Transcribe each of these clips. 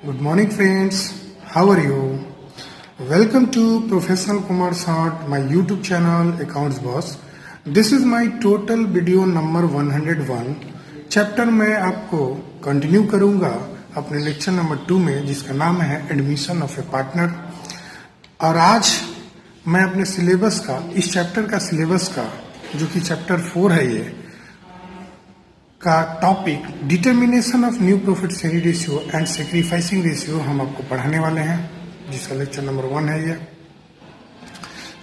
Good morning, friends. How are you? Welcome to Professional Kumar Sart, my YouTube channel Accounts Boss. This is my total video number 101. Chapter मैं आपको continue करूंगा अपने lecture number 2 में, जिसका नाम है admission of A partner. और आज मैं अपने सिलेबस का, इस चैप्टर का सिलेबस का, जो कि चैप्टर 4 है, ये का topic determination of new profit sharing ratio and sacrificing ratio हम आपको पढ़ाने वाले हैं, जिसका लेक्चर नंबर 1 है।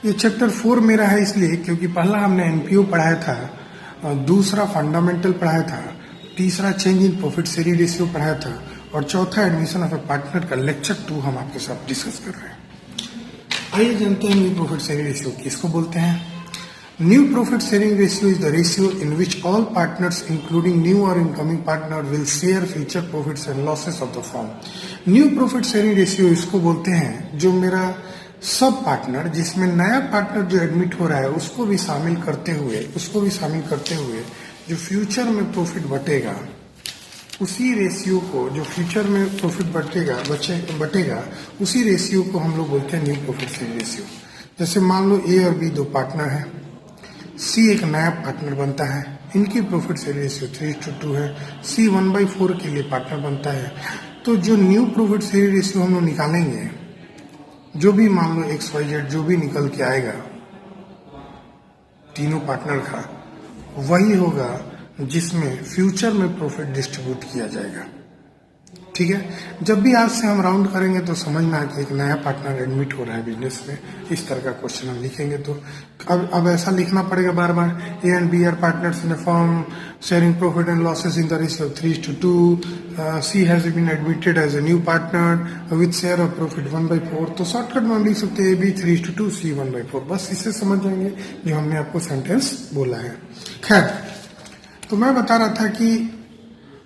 ये चैप्टर 4 मेरा है इसलिए क्योंकि पहला हमने एनपीओ पढ़ाया था, दूसरा फंडामेंटल पढ़ाया था, तीसरा change in profit sharing ratio पढ़ाया था, और चौथा एडमिशन ऑफ ए पार्टनर का लेक्चर 2 हम आपके साथ डिस्कस कर रहे हैं। आइए जानते हैं न्यू प्रॉफिट शेयरिंग रेशियो किसको बोलते हैं। New profit sharing ratio is the ratio in which all partners, including new or incoming partner, will share future profits and losses of the firm. New profit sharing ratio इसको बोलते हैं जो मेरा sub partner, जिसमें नया partner जो admit हो रहा है उसको भी शामिल करते हुए जो फ्यूचर में प्रॉफिट बटेगा, उसी रेशियो को, जो फ्यूचर में प्रॉफिट बटेगा उसी रेशियो को हम लोग बोलते हैं न्यू प्रॉफिट शेयरिंग रेशियो। जैसे मान लो ए और बी दो पार्टनर हैं, सी एक नया पार्टनर बनता है, इनकी प्रॉफिट शेयरिंग रेशियो 3:2 है, सी 1/4 के लिए पार्टनर बनता है। तो जो न्यू प्रॉफिट शेयरिंग रेशियो हम लोग निकालेंगे, जो भी मान लो XYZ जो भी निकल के आएगा तीनों पार्टनर का, वही होगा जिसमें फ्यूचर में प्रॉफिट डिस्ट्रीब्यूट किया जाएगा। ठीक है, जब भी आज से हम राउंड करेंगे तो समझना कि एक नया पार्टनर एडमिट हो रहा है बिजनेस में, इस तरह का क्वेश्चन हम लिखेंगे। तो अब ऐसा लिखना पड़ेगा बार बार, A and B are partners in a firm sharing profit and losses in the ratio 3:2, C has been admitted as a new partner with share of profit 1/4। तो शॉर्टकट में हम लिख सकते हैं बी 3:2, सी 1/4। बस इससे समझ जाएंगे जो हमने आपको सेंटेंस बोला है। खैर, तो मैं बता रहा था कि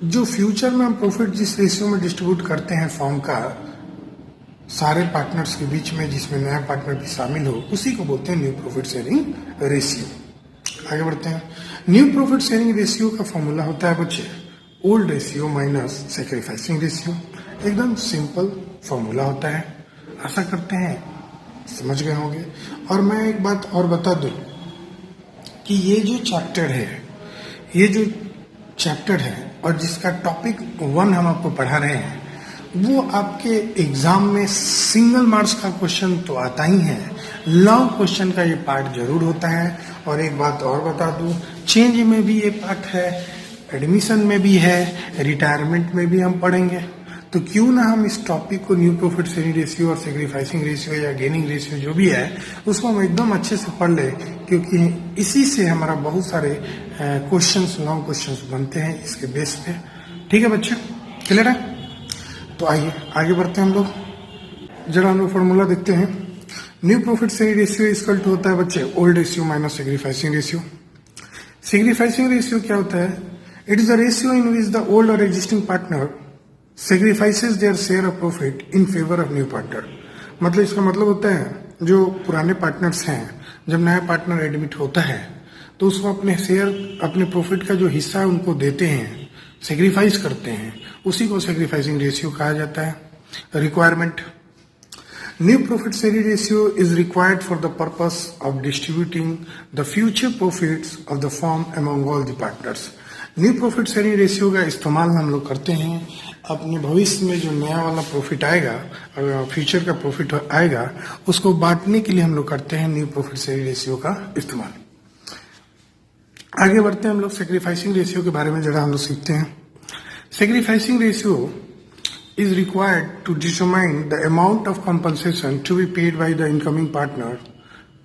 जो फ्यूचर में हम प्रॉफिट जिस रेशियो में डिस्ट्रीब्यूट करते हैं फॉर्म का सारे पार्टनर्स के बीच में, जिसमें नया पार्टनर भी शामिल हो, उसी को बोलते हैं न्यू प्रॉफिट शेयरिंग रेशियो। आगे बढ़ते हैं। न्यू प्रॉफिट शेयरिंग रेशियो का फॉर्मूला होता है बच्चे old ratio minus sacrificing ratio. एकदम सिंपल फॉर्मूला होता है, आशा करते हैं समझ गए होंगे। और मैं एक बात और बता दूं कि ये जो चैप्टर है और जिसका टॉपिक 1 हम आपको पढ़ा रहे हैं, वो आपके एग्जाम में सिंगल मार्क्स का क्वेश्चन तो आता ही है, लॉन्ग क्वेश्चन का ये पार्ट जरूर होता है। और एक बात और बता दूं, चेंज में भी ये पार्ट है, एडमिशन में भी है, रिटायरमेंट में भी हम पढ़ेंगे। तो क्यों ना हम इस टॉपिक को न्यू प्रॉफिट शेयरिंग रेशियो और सेक्रीफाइसिंग रेशियो या गेनिंग रेशियो जो भी है उसको हम एकदम अच्छे से पढ़ ले, क्योंकि इसी से हमारा बहुत सारे क्वेश्चंस, लॉन्ग क्वेश्चंस बनते हैं इसके बेस पे। ठीक है बच्चे, क्लियर है? तो आइए आगे बढ़ते हैं हम लोग। जरा हम लोग फॉर्मूला देखते हैं। New profit sharing ratio equal to होता है बच्चे old ratio minus sacrificing ratio. Sacrificing ratio क्या होता है? It is the ratio in which the old और existing partner sacrifices their share of profit in favour of new partner. मतलब इसका मतलब होता है जो पुराने पार्टनर्स हैं, जब नया पार्टनर एडमिट होता है तो उसको अपने शेयर, अपने प्रॉफिट का जो हिस्सा है उनको देते हैं, सेक्रीफाइस करते हैं, उसी को सेक्रीफाइसिंग रेशियो कहा जाता है। Requirement: new profit sharing ratio is required for the purpose of distributing the future profits of the firm among all the partners. New profit sharing ratio का इस्तेमाल हम लोग करते हैं अपने भविष्य में जो नया वाला प्रॉफिट आएगा, फ्यूचर का प्रॉफिट आएगा, उसको बांटने के लिए हम लोग करते हैं न्यू प्रॉफिट शेयरिंग रेशियो का इस्तेमाल। आगे बढ़ते हैं हम लोग सेक्रीफाइसिंग रेशियो के बारे में जरा हम लोग सीखते हैं। Sacrificing ratio is required to determine the amount of compensation to be paid by the incoming partner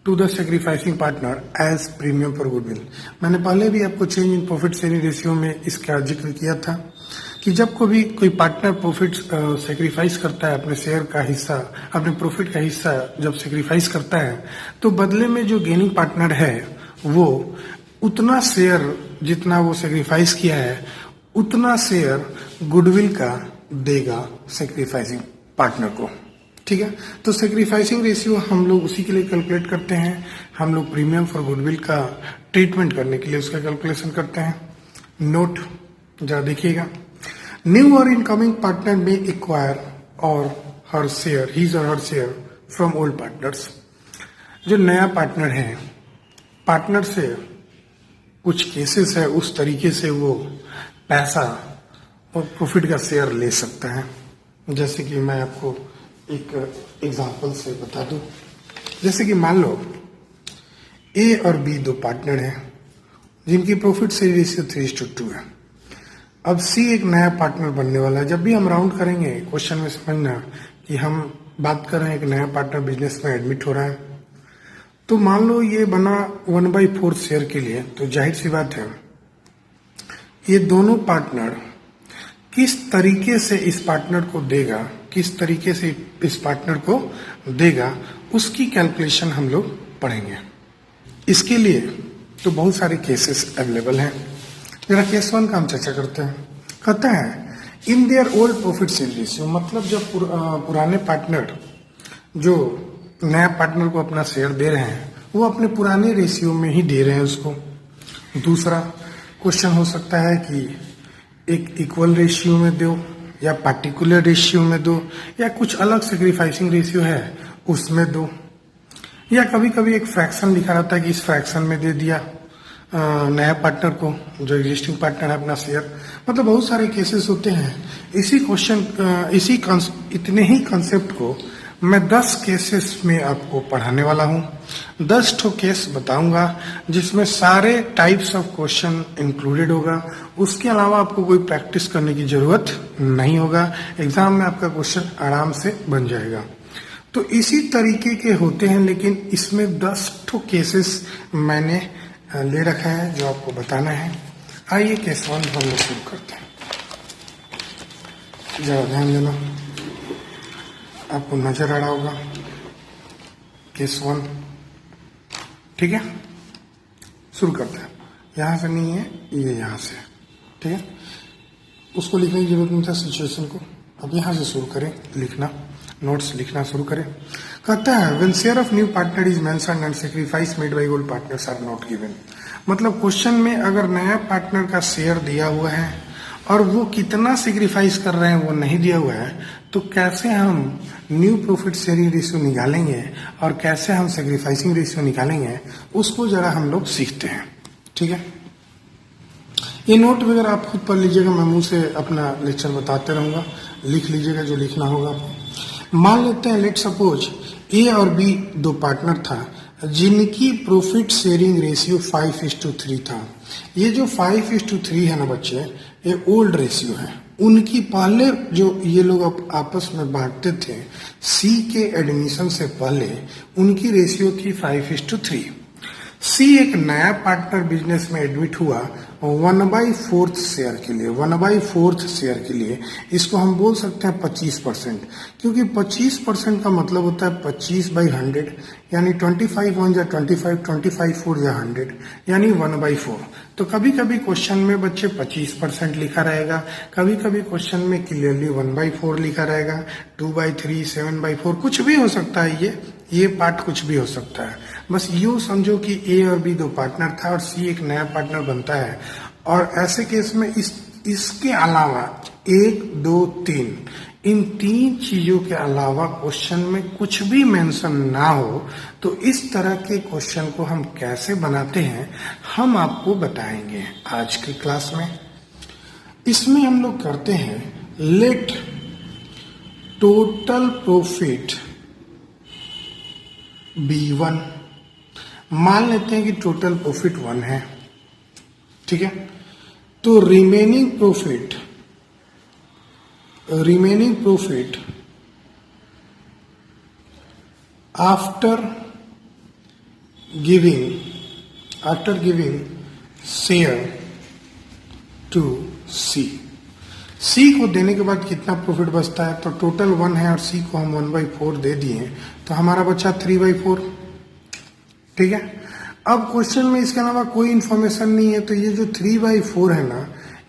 to the sacrificing partner as premium for goodwill। मैंने पहले भी आपको change in profit sharing ratio में इसका जिक्र किया था कि जब कोई पार्टनर प्रॉफिट सेक्रीफाइस करता है, अपने शेयर का हिस्सा, अपने प्रॉफिट का हिस्सा जब सेक्रीफाइस करता है, तो बदले में जो गेनिंग पार्टनर है वो उतना शेयर, जितना वो सेक्रीफाइस किया है उतना शेयर गुडविल का देगा सेक्रीफाइसिंग पार्टनर को। ठीक है, तो सेक्रीफाइसिंग रेशियो हम लोग उसी के लिए कैलकुलेट करते हैं, हम लोग प्रीमियम फॉर गुडविल का ट्रीटमेंट करने के लिए उसका कैलकुलेशन करते हैं। नोट जरा देखिएगा, न्यू और इनकमिंग पार्टनर में एक्वायर और हर शेयर, हीज और हर शेयर फ्रॉम ओल्ड पार्टनर्स। जो नया पार्टनर है, पार्टनर से कुछ केसेस है उस तरीके से वो पैसा और प्रॉफिट का शेयर ले सकता है। जैसे कि मैं आपको एक एग्जांपल से बता दूं। जैसे कि मान लो ए और बी दो पार्टनर हैं जिनकी प्रॉफिट शेयर रेशियो 3:2 है। अब सी एक नया पार्टनर बनने वाला है। जब भी हम राउंड करेंगे क्वेश्चन में समझना कि हम बात कर रहे हैं एक नया पार्टनर बिजनेस में एडमिट हो रहा है। तो मान लो ये बना 1/4 शेयर के लिए, तो जाहिर सी बात है ये दोनों पार्टनर किस तरीके से इस पार्टनर को देगा, किस तरीके से इस पार्टनर को देगा, उसकी कैलकुलेशन हम लोग पढ़ेंगे। इसके लिए तो बहुत सारे केसेस अवेलेबल हैं। जरा केस 1 का हम चर्चा करते हैं। कहता है in their old profit share ratio, मतलब जब पुराने पार्टनर जो नया पार्टनर को अपना शेयर दे रहे हैं वो अपने पुराने रेशियो में ही दे रहे हैं उसको। दूसरा क्वेश्चन हो सकता है कि एक इक्वल रेशियो में दो या पार्टिकुलर रेशियो में दो या कुछ अलग सेक्रीफाइसिंग रेशियो है उसमें दो, या कभी कभी एक फ्रैक्शन लिखा रहता है कि इस फ्रैक्शन में दे दिया नया पार्टनर को, जो एग्जिस्टिंग पार्टनर है अपना शेयर। मतलब बहुत सारे केसेस होते हैं। इतने ही कंसेप्ट को मैं 10 केसेस में आपको पढ़ाने वाला हूं। 10 ठो केस बताऊंगा जिसमें सारे टाइप्स ऑफ क्वेश्चन इंक्लूडेड होगा। उसके अलावा आपको कोई प्रैक्टिस करने की जरूरत नहीं होगा। एग्जाम में आपका क्वेश्चन आराम से बन जाएगा। तो इसी तरीके के होते हैं, लेकिन इसमें 10 ठो केसेस मैंने ले रखा है जो आपको बताना है। आइए केस 1 हम लोग शुरू करते हैं। जरा ध्यान देना, आपको नजर आ रहा होगा केस 1। ठीक है, शुरू करते हैं। यहां से नहीं है, ये यहां से, ठीक है। उसको लिखने की जरूरत नहीं था सिचुएशन को। अब यहां से शुरू करें लिखना, नोट्स लिखना शुरू करें। कहता है when share of new partner is mentioned and sacrifice made by old partners are not given. मतलब क्वेश्चन में अगर नया पार्टनर का शेयर दिया हुआ है और वो कितना सेक्रीफाइस कर रहे हैं वो नहीं दिया हुआ है, तो कैसे हम न्यू प्रॉफिट शेयरिंग रेशियो निकालेंगे और कैसे हम सेक्रीफाइसिंग रेशियो निकालेंगे, उसको जरा हम लोग सीखते हैं। ठीक है, ये नोट वगैरह आप खुद पढ़ लीजिएगा, मैं मुंह से अपना लेक्चर बताते रहूंगा, लिख लीजिएगा जो लिखना होगा आपको। मान लेते हैं लेट सपोज ए और बी दो पार्टनर था जिनकी प्रॉफिट शेयरिंग रेशियो 5:3 था। ये जो 5:3 है ना बच्चे, ये ओल्ड रेशियो है। उनकी पहले जो ये लोग आपस में बांटते थे सी के एडमिशन से पहले, उनकी रेशियो थी 5:3। सी एक नया पार्टनर बिजनेस में एडमिट हुआ 1/4 शेयर के लिए, 1/4 शेयर के लिए। इसको हम बोल सकते हैं 25%, क्योंकि 25% का मतलब होता है 25/100, यानी 25 1 या 25, 25 4 या 100, यानी 1/4। तो कभी कभी क्वेश्चन में बच्चे 25% लिखा रहेगा, कभी कभी क्वेश्चन में क्लियरली 1/4 लिखा रहेगा, 2/3, 7/4, कुछ भी हो सकता है। ये पार्ट कुछ भी हो सकता है। बस यूं समझो कि ए और बी दो पार्टनर था और सी एक नया पार्टनर बनता है। और ऐसे केस में इसके अलावा 1 2 3 इन 3 चीजों के अलावा क्वेश्चन में कुछ भी मेंशन ना हो, तो इस तरह के क्वेश्चन को हम कैसे बनाते हैं हम आपको बताएंगे आज की क्लास में। इसमें हम लोग करते हैं लेट टोटल प्रॉफिट B1। मान लेते हैं कि टोटल प्रॉफिट 1 है, ठीक है। तो remaining profit after giving share to C को देने के बाद कितना प्रॉफिट बचता है, तो टोटल 1 है और सी को हम 1/4 दे दिए, तो हमारा बचा 3/4। ठीक है, अब क्वेश्चन में इसके अलावा कोई इंफॉर्मेशन नहीं है, तो ये जो 3/4 है ना,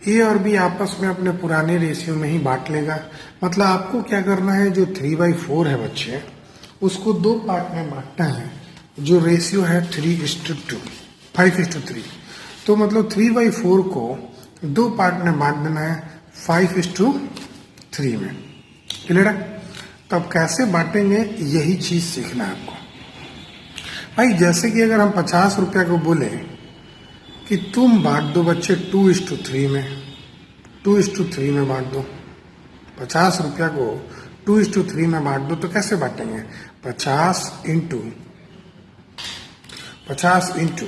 ए और बी आपस में अपने पुराने रेशियो में ही बांट लेगा। मतलब आपको क्या करना है, जो 3/4 है बच्चे, उसको 2 पार्ट में बांटना है, जो रेशियो है 3:2, 5:3। तो मतलब 3/4 को 2 पार्ट में बांट देना है 5:3 में। क्लियर है? तो अब कैसे बांटेंगे यही चीज सीखना है आपको भाई। जैसे कि अगर हम 50 रुपया को बोले कि तुम बांट दो बच्चे 2:3 में, 2:3 में बांट दो, 50 रुपया को 2:3 में बांट दो, तो कैसे बांटेंगे? 50 इंटू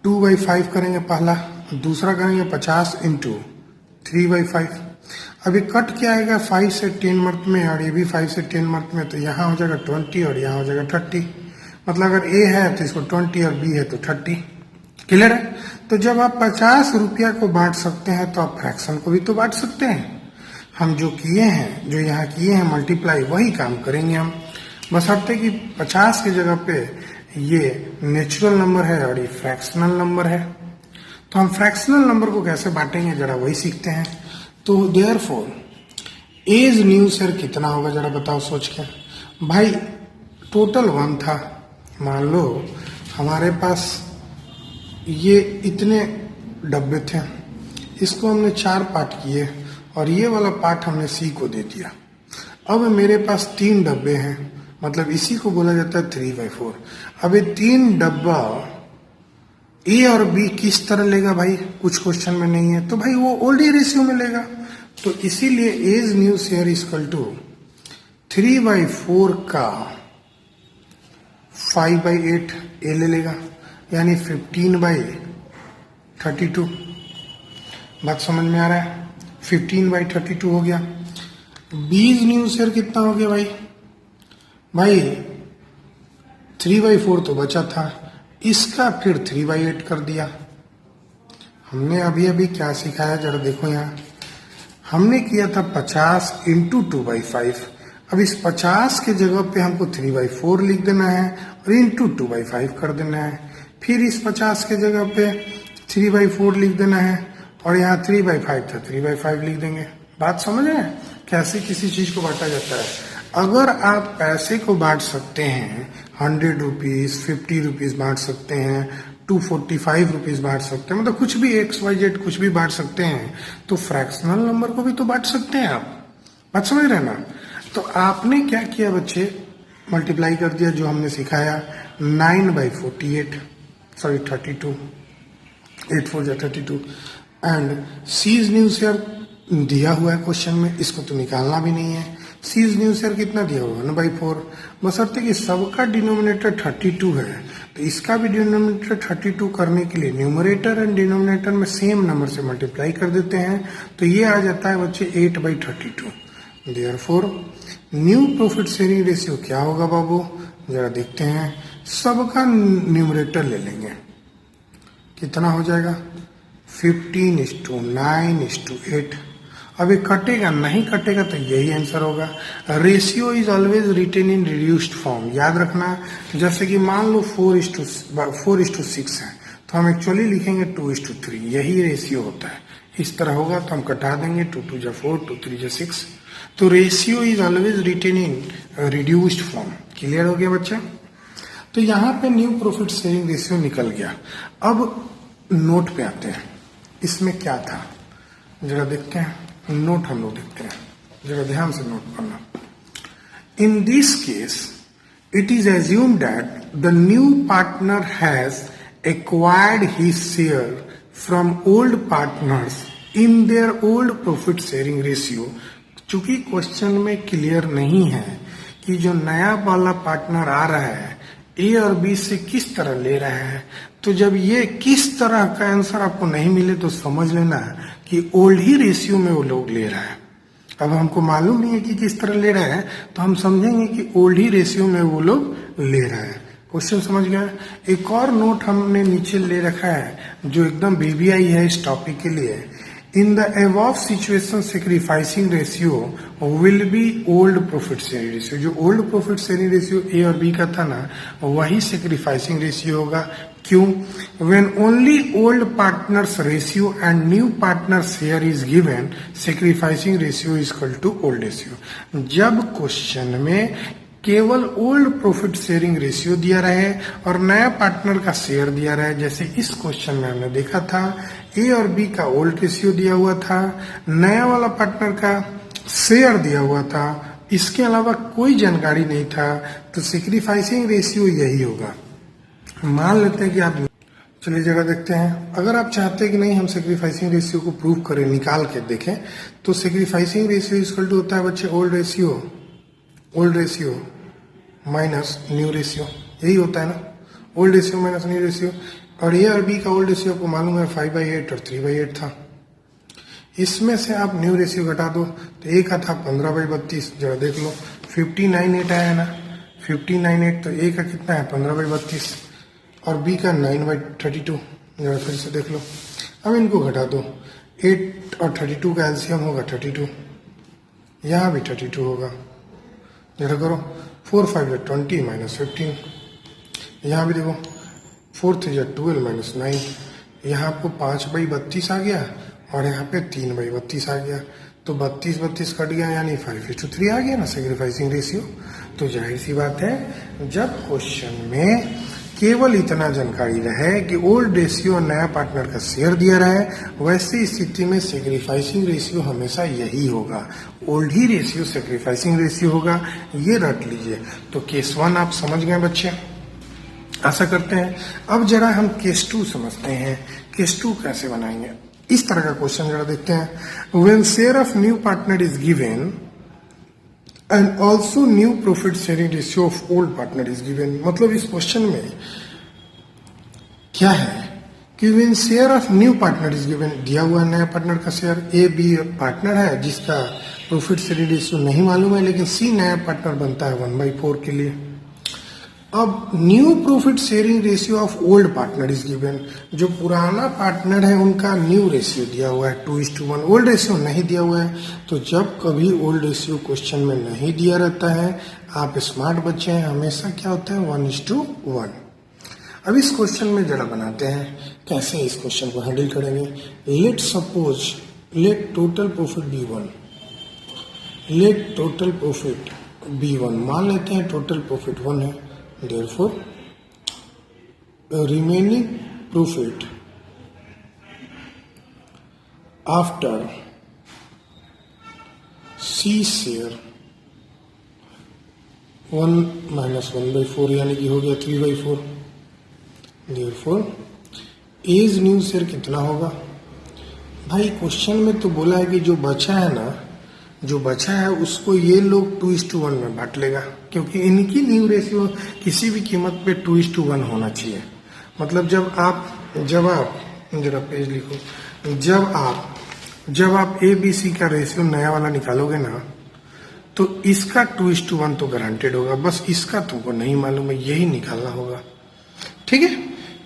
2/5 करेंगे पहला, दूसरा करेंगे 50 इंटू 3/5। अभी कट क्या आएगा 5 से 10 मर्त में, और ये भी 5 से 10 मर्त में, तो यहाँ हो जाएगा 20 और यहाँ हो जाएगा 30। मतलब अगर ए है तो इसको 20 और बी है तो 30। क्लियर है? तो जब आप 50 रुपया को बांट सकते हैं तो आप फ्रैक्शन को भी तो बांट सकते हैं। हम जो किए हैं, जो यहाँ किए हैं मल्टीप्लाई, वही काम करेंगे हम। बशर्ते कि 50 की जगह पे ये नेचुरल नंबर है और ये फ्रैक्शनल नंबर है। तो हम फ्रैक्शनल नंबर को कैसे बांटेंगे जरा वही सीखते हैं। तो देयरफॉर एज न्यू सर कितना होगा जरा बताओ सोच के भाई। टोटल 1 था, मान लो हमारे पास ये इतने डब्बे थे, इसको हमने 4 पार्ट किए और ये वाला पार्ट हमने सी को दे दिया। अब मेरे पास 3 डब्बे हैं, मतलब इसी को बोला जाता है 3/4। अब ये 3 डब्बा ए और बी किस तरह लेगा भाई, कुछ क्वेश्चन में नहीं है, तो भाई वो ओल्ड रेशियो में लेगा। तो इसीलिए as new share equal to 3/4 का 5/8 ए ले लेगा, यानी 15/32। बात समझ में आ रहा है? 15/32 हो गया। बीज न्यू शेयर कितना हो गया भाई? भाई 3/4 तो बचा था, इसका फिर 3/8 कर दिया। हमने अभी अभी क्या सिखाया जरा देखो यहाँ। हमने किया था 50 इंटू 2/5। अब इस 50 के जगह पे हमको 3/4 लिख देना है और इंटू 2/5 कर देना है। फिर इस 50 के जगह पे 3/4 लिख देना है और यहाँ 3/5 था, 3/5 लिख देंगे। बात समझ रहे हैं कैसे किसी चीज को बांटा जाता है? अगर आप पैसे को बांट सकते हैं, 100 रुपीज, 50 रुपीज बांट सकते हैं, 245 रुपीज बांट सकते हैं, मतलब कुछ भी XYZ कुछ भी बांट सकते हैं, तो फ्रैक्शनल नंबर को भी तो बांट सकते हैं आप। बात समझ रहे हैं ना? तो आपने क्या किया बच्चे, मल्टीप्लाई कर दिया जो हमने सिखाया 9/48, सॉरी 32, 8 4 जा 32। एंड सीज न्यू शेयर दिया हुआ है क्वेश्चन में, इसको तो निकालना भी नहीं है। सीज न्यू शेयर कितना दिया हुआ है? 1/4। बशर्ते कि सबका डिनोमिनेटर 32 है, तो इसका भी डिनोमिनेटर 32 करने के लिए न्यूमरेटर एंड डिनोमिनेटर में सेम नंबर से मल्टीप्लाई कर देते हैं, तो ये आ जाता है बच्चे 8/32। Therefore new profit sharing ratio क्या होगा बाबू, जरा देखते हैं। सबका न्यूमरेटर ले लेंगे, कितना हो जाएगा? 15:9:8। अब ये कटेगा नहीं, कटेगा तो यही आंसर होगा। Ratio is always written in reduced form, याद रखना। जैसे कि मान लो 4:6 है, तो हम एक्चुअली लिखेंगे 2:3, यही रेशियो होता है। इस तरह होगा तो हम कटा देंगे, 2 2 जा 4, 2 3 जा 6। तो ratio is always written in reduced form. Clear हो गया बच्चा? तो यहाँ पे न्यू प्रॉफिट शेयरिंग रेशियो निकल गया। अब नोट पे आते हैं, इसमें क्या था जरा देखते हैं। नोट हम लोग देखते हैं, जरा ध्यान से नोट पढ़ना। In this case it is assumed that the new partner has acquired his share from old partners in their old profit sharing ratio। चूंकि क्वेश्चन में क्लियर नहीं है कि जो नया वाला पार्टनर आ रहा है ए और बी से किस तरह ले रहा है, तो जब ये किस तरह का आंसर आपको नहीं मिले तो समझ लेना कि ओल्ड ही रेशियो में वो लोग ले रहा है। अब हमको मालूम नहीं है कि किस तरह ले रहा है, तो हम समझेंगे कि ओल्ड ही रेशियो में वो लोग ले रहा है। क्वेश्चन समझ गया? एक और नोट हमने नीचे ले रखा है जो एकदम BBI है इस टॉपिक के लिए। In the above situation sacrificing ratio will be old profit sharing ratio. जो old profit sharing ratio A और बी का था ना, वही सेक्रीफाइसिंग रेशियो होगा। क्यों? When only old partners ratio and new partners share is given, sacrificing ratio is equal to old ratio। जब question में केवल ओल्ड प्रॉफिट शेयरिंग रेशियो दिया रहे और नया पार्टनर का शेयर दिया रहे, जैसे इस क्वेश्चन में हमने देखा था ए और बी का ओल्ड रेशियो दिया हुआ था, नया वाला पार्टनर का शेयर दिया हुआ था, इसके अलावा कोई जानकारी नहीं था, तो सेक्रीफाइसिंग रेशियो यही होगा। मान लेते हैं कि आप, चलिए जगह देखते हैं। अगर आप चाहते हैं कि नहीं हम सेक्रीफाइसिंग रेशियो को प्रूव करें, निकाल के देखें, तो सेक्रीफाइसिंग रेशियो इक्वल टू होता है बच्चे old ratio minus new ratio, यही होता है ना, old ratio minus new ratio. और ए और बी का ओल्ड रेशियो आपको मालूम है 5/8 और 3/8 था। इसमें से आप न्यू रेशियो घटा दो, तो ए का था 15/32, जरा देख लो 59/8 आया है ना, 59/8, तो ए का कितना है 15/32 और बी का 9/32, जरा फिर से देख लो। अब इनको घटा दो, 8 और 32 का एलसीएम होगा 32, यहाँ भी 32 होगा, जरा करो 4 5 या 20 माइनस 15, यहाँ भी देखो 4 3 या 12 माइनस 9, यहाँ आपको 5/32 आ गया और यहाँ पे 3/32 आ गया, तो 32 कट गया, यानी 5:3 आ गया ना सेक्रीफाइसिंग रेशियो। तो जाहिर सी बात है, जब क्वेश्चन में केवल इतना जानकारी रहे कि ओल्ड रेशियो और नया पार्टनर का शेयर दिया रहे, वैसी स्थिति में सेक्रीफाइसिंग रेशियो हमेशा यही होगा, ओल्ड ही रेशियो सेक्रीफाइसिंग रेशियो होगा, ये रट लीजिए। तो केस 1 आप समझ गए बच्चे, आशा करते हैं। अब जरा हम केस 2 समझते हैं, केस 2 कैसे बनाएंगे। इस तरह का क्वेश्चन जरा देखते हैं। When share of new partner is given and also new profit sharing ratio of old partner is given, मतलब इस क्वेश्चन में क्या है कि when share of new partner is given, दिया हुआ नया पार्टनर का शेयर, ए बी पार्टनर है जिसका प्रॉफिट शेयरिंग रेशियो नहीं मालूम है, लेकिन सी नया पार्टनर बनता है 1/4 के लिए। अब new profit sharing ratio of old partner is given, जो पुराना पार्टनर है उनका न्यू रेशियो दिया हुआ है 2:1, ओल्ड रेशियो नहीं दिया हुआ है। तो जब कभी ओल्ड रेशियो क्वेश्चन में नहीं दिया रहता है, आप स्मार्ट बच्चे हैं, हमेशा क्या होता है 1:1। अब इस क्वेश्चन में जरा बनाते हैं, कैसे इस क्वेश्चन को हैंडल करेंगे। Let suppose let total profit be 1, let total profit be 1, मान लेते हैं टोटल प्रॉफिट 1 है, therefore remaining profit after C share 1 minus 1/4, यानी कि हो गया 3/4। therefore एज न्यू शेयर कितना होगा भाई, क्वेश्चन में तो बोला है कि जो बचा है ना, जो बचा है उसको ये लोग 2:1 में बांट लेगा, क्योंकि इनकी न्यू रेशियो किसी भी कीमत पे 2:1 होना चाहिए। मतलब जब आप जरा पेज लिखो, जब आप ए बी सी का रेशियो नया वाला निकालोगे ना, तो इसका 2:1 तो गारंटेड होगा, बस इसका तुमको नहीं मालूम है, यही निकालना होगा। ठीक है,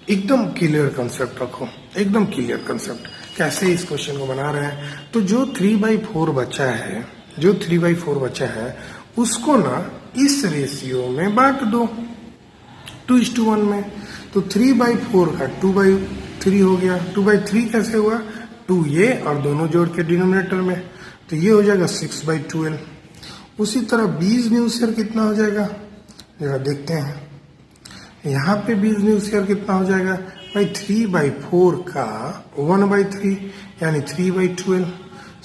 एकदम क्लियर कंसेप्ट रखो, एकदम क्लियर कंसेप्ट। कैसे इस क्वेश्चन को बना रहे हैं, तो जो 3/4 बचा है उसको ना इस रेशियो में बांट दो 2:1 में। तो 3/4 का 2/3 हो गया, 2/3 कैसे हुआ, 2 ये और दोनों जोड़ के डिनोमिनेटर में, तो ये हो जाएगा 6/12। उसी तरह 20 न्यू शेयर कितना हो जाएगा, जरा देखते हैं। यहाँ पे 20 न्यू शेयर कितना हो जाएगा भाई, 3/4 का 1/3 यानी 3/12।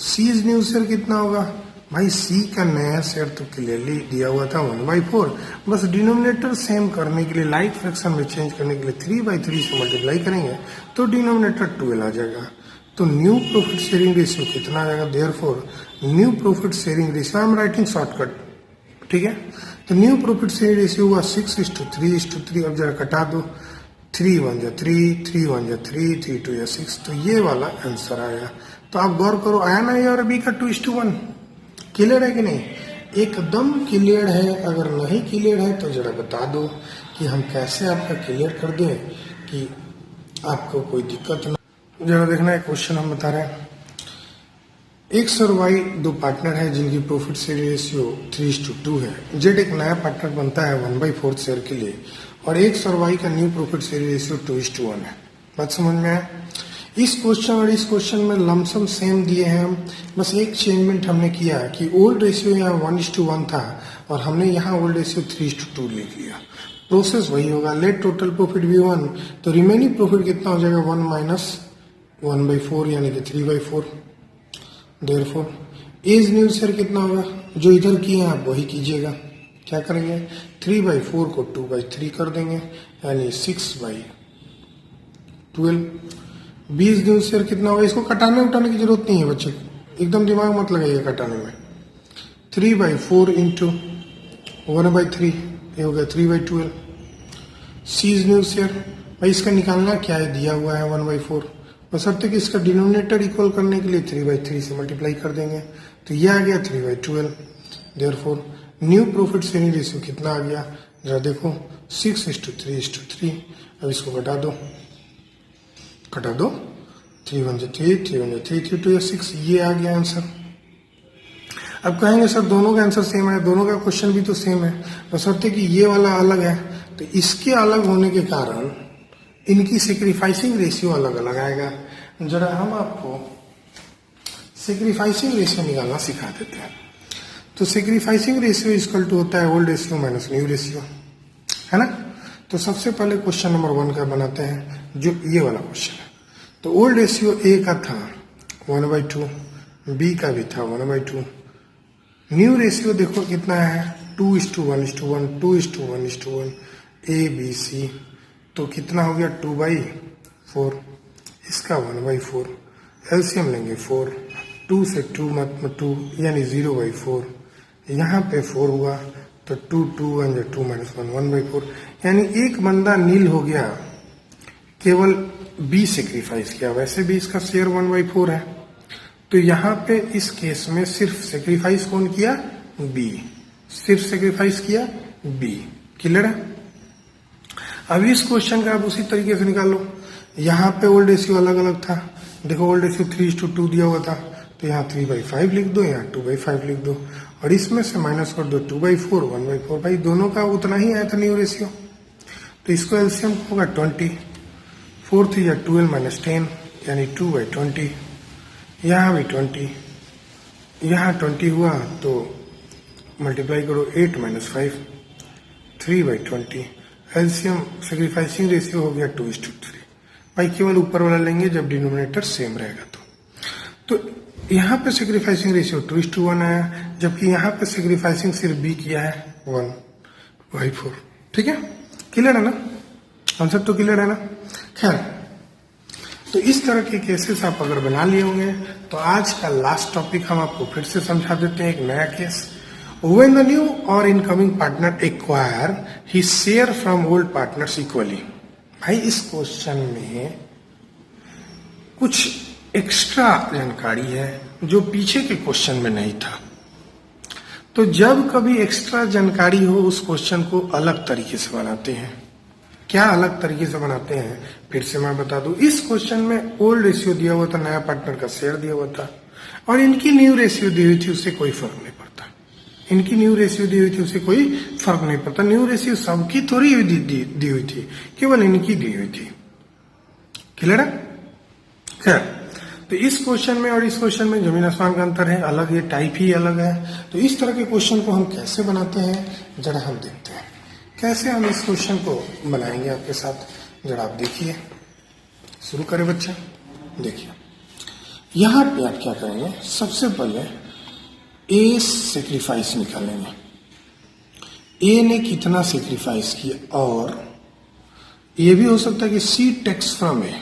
सी न्यू शेयर कितना होगा भाई, सी का नया शेयर तो क्लियरली दिया हुआ था 1/4, बस डिनोमिनेटर सेम करने के लिए, लाइक फ्रैक्शन में चेंज करने के लिए 3/3 से मल्टीप्लाई करेंगे तो डिनोमिनेटर 12 आ जाएगा। तो न्यू प्रॉफिट शेयरिंग रेशियो कितना आ जाएगा, therefore new profit sharing ratio, I am writing shortcut, ठीक है। तो न्यू प्रॉफिट शेयरिंग रेशियो हुआ 6:3:3। अब जरा कटा दो, 3 1 जा 3, 3 1 जा 3, 3 2 या 6, तो ये वाला आंसर आया। तो आप गौर करो, आया ना ए और बी का 2:1, क्लियर है कि नहीं, एकदम क्लियर है। अगर नहीं क्लियर है तो जरा बता दो कि हम कैसे आपका क्लियर कर दें कि आपको कोई दिक्कत ना। जरा देखना है क्वेश्चन हम बता रहे हैं, एक्स और वाई दो पार्टनर है जिनकी प्रॉफिट शेयर रेशियो 3:2 है। जेड एक नया पार्टनर बनता है 1/4 शेयर के लिए, और एक्स और वाई का न्यू प्रॉफिट शेयर रेशियो 2:1 है। बात समझ में आया। इस क्वेश्चन और इस क्वेश्चन में लमसम सेम दिए हैं हम, बस एक चेंजमेंट हमने किया कि ओल्ड रेशियो यहाँ 1:1 था और हमने यहाँ ओल्ड रेशियो 3:2 लिख लिया। प्रोसेस वही होगा, लेट टोटल प्रॉफिट भी 1, तो रिमेनिंग प्रॉफिट कितना हो जाएगा 1 - 1/4 यानी कि 3/4। देयरफॉर एज न्यू शेयर कितना होगा, जो इधर किए हैं आप वही कीजिएगा। क्या करेंगे, 3/4 को 2/3 कर देंगे, यानी 6/12। 20 न्यू शेयर कितना होगा, इसको कटाने उठाने की जरूरत नहीं है बच्चे को, एकदम दिमाग मत लगाइए कटाने में। 3/4 इंटू 1/3, ये हो गया 3/12। सीज न्यू शेयर, भाई इसका निकालना क्या है, दिया हुआ है 1/4, बशर्ते कि इसका डिनोमिनेटर इक्वल करने के लिए 3/3 से मल्टीप्लाई कर देंगे, तो ये आ गया 3/12। Therefore new profit sharing ratio कितना आ गया, जरा देखो 6:3:3। अब इसको घटा दो, 3 1 3 3 1 3 3 2 6, ये आ गया आंसर। अब कहेंगे सर दोनों का आंसर सेम है, दोनों का क्वेश्चन भी तो सेम है, बशर्ते कि ये वाला अलग है, तो इसके अलग होने के कारण इनकी सेक्रीफाइसिंग रेशियो अलग अलग आएगा। जरा हम आपको सेक्रीफाइसिंग रेशियो निकालना सिखा देते हैं। तो सेक्रीफाइसिंग रेशियो इक्वल टू होता है old ratio minus new ratio, है ना। तो सबसे पहले क्वेश्चन नंबर 1 का बनाते हैं, जो ये वाला क्वेश्चन है। तो ओल्ड रेशियो ए का था 1/2, बी का भी था 1/2। न्यू रेशियो देखो कितना है, 2:1:1, 2:1:1, ए बी सी, तो कितना हो गया 2/4, इसका 1/4, एलसीएम लेंगे 4, 2 से 2 मतलब 2 यानी 0/4, यहाँ पे 4 हुआ तो 2 2 1 2 -1 1/4, यानी एक बंदा नील हो गया, केवल बी सेक्रीफाइस किया, वैसे भी इसका शेयर 1/4 है, तो यहाँ पे इस केस में सिर्फ सेक्रीफाइस कौन किया, बी, सिर्फ सेक्रीफाइस किया बी। क्लियर है। अब इस क्वेश्चन का आप उसी तरीके से निकाल लो, यहाँ पे ओल्ड रेशियो अलग अलग था, देखो ओल्ड रेशियो 3:2 दिया हुआ था, तो यहाँ 3/5 लिख दो, यहाँ 2/5 लिख दो, और इसमें से माइनस कर दो 2/4 1/4, भाई दोनों का उतना ही आया था न्यू रेशियो, तो इसको एलसीएम होगा 20, 4 3 12 - 10 यानी 2/20, यहाँ भी 20, यहाँ 20 हुआ तो मल्टीप्लाई करो 8 - 5 3/20, एलसीएम सेक्रीफाइसिंग रेशियो हो गया 2:3। भाई केवल ऊपर वाला लेंगे जब डिनोमिनेटर सेम रहेगा तो यहाँ पे सेक्रीफाइसिंग रेशियो 2:1 आया, जबकि यहाँ पे सेक्रीफाइसिंग सिर्फ बी किया है 1/4। ठीक है, क्लियर है ना, आंसर तो क्लियर है ना। खैर, तो इस तरह के केसेस आप अगर बना लिए होंगे तो आज का लास्ट टॉपिक हम आपको फिर से समझा देते हैं, एक नया case. When the new or incoming partner acquire his share from old partners equally, भाई इस क्वेश्चन में कुछ एक्स्ट्रा जानकारी है जो पीछे के क्वेश्चन में नहीं था। तो जब कभी एक्स्ट्रा जानकारी हो उस क्वेश्चन को अलग तरीके से बनाते हैं। क्या अलग तरीके से बनाते हैं फिर से मैं बता दूं। इस क्वेश्चन में ओल्ड रेशियो दिया हुआ था, नया पार्टनर का शेयर दिया हुआ था, और इनकी न्यू रेशियो दी हुई थी, उससे कोई फर्क नहीं पड़ता। इनकी न्यू रेशियो दी हुई थी, उससे कोई फर्क नहीं पड़ता। न्यू रेशियो सबकी थोड़ी दी हुई थी, केवल इनकी दी हुई थी। क्लियर है। खैर, तो इस क्वेश्चन में और इस क्वेश्चन में जमीन आसमान का अंतर है, अलग, ये टाइप ही अलग है। तो इस तरह के क्वेश्चन को हम कैसे बनाते हैं जरा हम देखते हैं, कैसे हम इस क्वेश्चन को बनाएंगे आपके साथ। जरा आप देखिए, शुरू करें बच्चे। देखिए यहां पे आप क्या करेंगे, सबसे पहले ए सेक्रीफाइस निकालेंगे, ए ने कितना सेक्रीफाइस किया, और ये भी हो सकता है कि सी टेक्स फ्रॉम ए,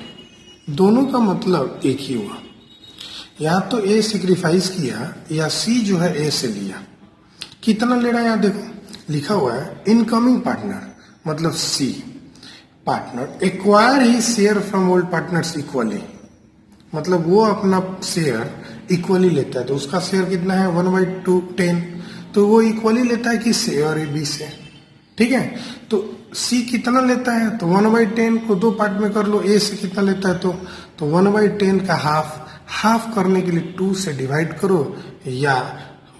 दोनों का मतलब एक ही हुआ। या तो ए सेक्रीफाइस किया या सी जो है ए से लिया। कितना ले रहा है यहां देखो लिखा हुआ है, इनकमिंग पार्टनर मतलब C partner acquire he share from old partners equally, मतलब वो अपना शेयर इक्वली लेता है। तो उसका शेयर कितना है 1/2, तो वो इक्वली लेता है किससे, और बी से। ठीक है, तो सी कितना लेता है, तो 1/10 को दो पार्ट में कर लो, ए से कितना लेता है, तो 1/10 का हाफ करने के लिए 2 से डिवाइड करो, या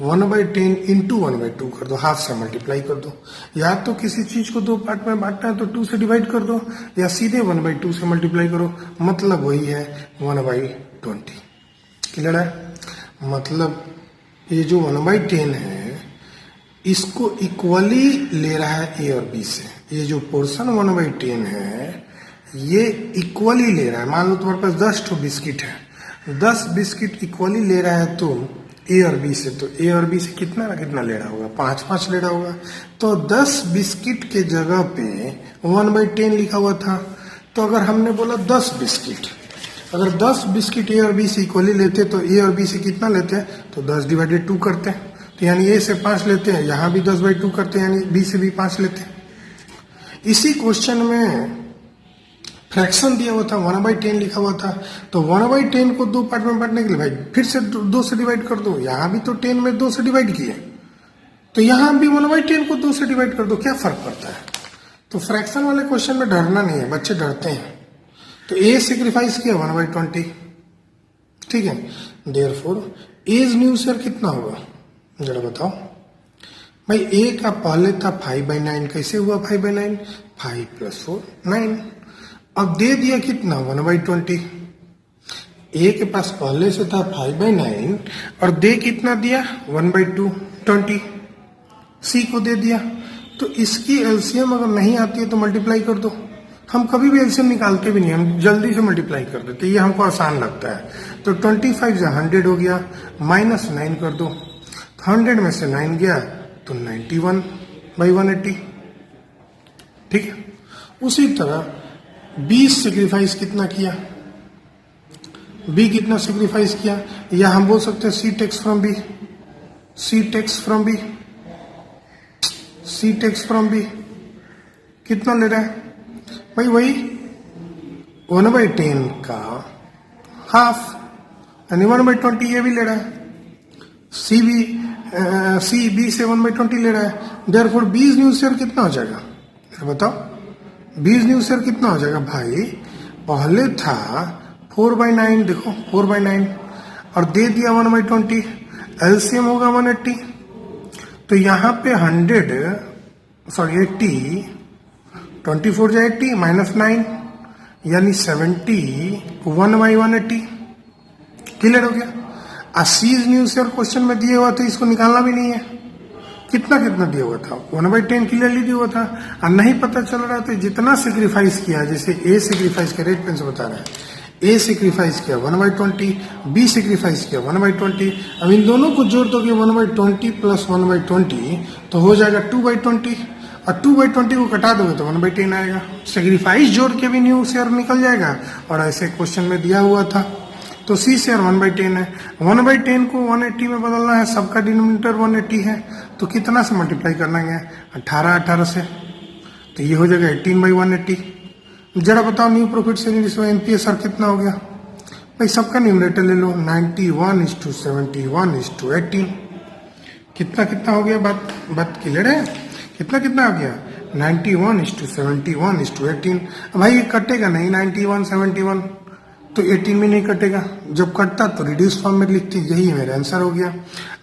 1/10 इंटू 1/2 कर दो, हाफ से मल्टीप्लाई कर दो। या तो किसी चीज को दो पार्ट में बांटना है तो 2 से डिवाइड कर दो, या सीधे 1/2 से मल्टीप्लाई करो, मतलब वही है 1/20। क्लियर है। मतलब ये जो 1/10 है इसको इक्वली ले रहा है ए और बी से। ये जो पोर्शन 1/10 है ये इक्वली ले रहा है। मान लो तुम्हारे पास 10 ठो बिस्किट है, 10 बिस्किट इक्वली ले रहा है, तो ए और बी से, तो ए और बी से कितना ना कितना ले रहा होगा, 5 ले रहा होगा। तो 10 बिस्किट के जगह पे 1/10 लिखा हुआ था। तो अगर हमने बोला 10 बिस्किट, अगर 10 बिस्किट ए और बी से इक्वली लेते तो ए और बी से कितना लेते हैं, तो 10/2 करते हैं। तो यानी ए से 5 लेते हैं, यहाँ भी 10/2 करते हैं, यानी बी से भी 5 लेते हैं। इसी क्वेश्चन में फ्रैक्शन दिया हुआ था, 1/10 लिखा हुआ था। तो 1/10 को 2 पार्ट में बांटने के लिए भाई फिर से 2 से डिवाइड कर दो। यहाँ भी तो 10 में 2 से डिवाइड किए, तो यहाँ भी 1/10 को 2 से डिवाइड कर दो, क्या फर्क पड़ता है। तो फ्रैक्शन वाले क्वेश्चन में डरना नहीं है, बच्चे डरते हैं। तो ए सेक्रीफाइस किया 1/20, ठीक है। देयरफॉर एज न्यू शेयर कितना होगा, जरा बताओ भाई। ए का पहले था 5/9, कैसे हुआ 5/9, 5 + 4 9। अब दे दिया कितना 1/20। ए के पास पहले से था 5/9 और दे कितना दिया 1/2 20। सी को दे दिया, तो इसकी एलसीएम अगर नहीं आती है तो मल्टीप्लाई कर दो। हम कभी भी एलसीएम निकालते भी नहीं, हम जल्दी से मल्टीप्लाई कर देते, ये हमको आसान लगता है। तो 25 से 100 हो गया, -9 कर दो, 100 में से 9 गया तो 91/180, ठीक है। उसी तरह बी सेक्रीफाइस कितना किया, बी कितना सेक्रीफाइस किया, या हम बोल सकते हैं C takes from B, C takes from B, C takes from B कितना ले रहा है भाई, वही 1/10 का हाफ, यानी 1/20 ये भी ले रहा है। सी बी से 1/20 ले रहा है। देयरफॉर बीज न्यू शेयर कितना हो जाएगा, बताओ। बीज न्यू शेयर कितना हो जाएगा भाई, पहले था 4/9, देखो 4/9 और दे दिया 1/20, एलसीएम होगा 180। तो यहाँ पे 80, 24 जाए 80 -9 यानी 70 1/180, क्लियर हो गया। सीज न्यू शेयर क्वेश्चन में दिया हुआ था, इसको निकालना भी नहीं है। कितना कितना दिया हुआ था 1/10 क्लियरली दिया हुआ था, और नहीं पता चल रहा था जितना सेक्रीफाइस किया, जैसे ए सेक्रीफाइस किया, रेड पेन से बता रहे हैं, ए सेक्रीफाइस किया 1/20, बी सेक्रीफाइस किया 1/20। अब इन दोनों को जोड़ दोगे 1/20 + 1/20 तो हो जाएगा 2/20, और 2/20 को कटा दोगे तो 1/10 आएगा। सेक्रीफाइस जोड़ के भी न्यू शेयर निकल जाएगा, और ऐसे क्वेश्चन में दिया हुआ था। तो सी शेयर 1/10 है, 1/10 को 180 में बदलना है, सबका डिनोमिनेटर 180 है, तो कितना से मल्टीप्लाई करना है 18 से, तो ये हो जाएगा 18/180। जरा बताओ न्यू प्रॉफिट शेयरिंग रेशियो एनपीएसआर कितना हो गया भाई, सबका न्यूमरेटर ले लो, 91:71:18। कितना कितना हो गया, बात क्लियर है, कितना कितना हो गया 91:71:18। भाई ये कटेगा नहीं 91 71, तो 18 में नहीं कटेगा, जब कटता तो रिड्यूस फॉर्म में लिखते, यही मेरा आंसर हो गया।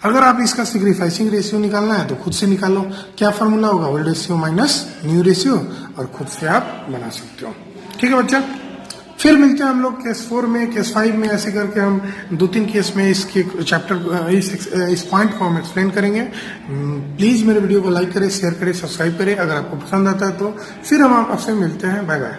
अगर आप इसका सेक्रीफाइसिंग रेशियो निकालना है तो खुद से निकालो, क्या फार्मूला होगा, old ratio minus new ratio, और खुद से आप बना सकते हो, ठीक है बच्चा। फिर मिलते हैं हम लोग केस 4 में, केस 5 में, ऐसे करके हम 2-3 केस में इसके चैप्टर इस पॉइंट को हम एक्सप्लेन करेंगे। प्लीज मेरे वीडियो को लाइक करें, शेयर करें, सब्सक्राइब करें अगर आपको पसंद आता है तो। फिर हम आपसे मिलते हैं, बाय बाय।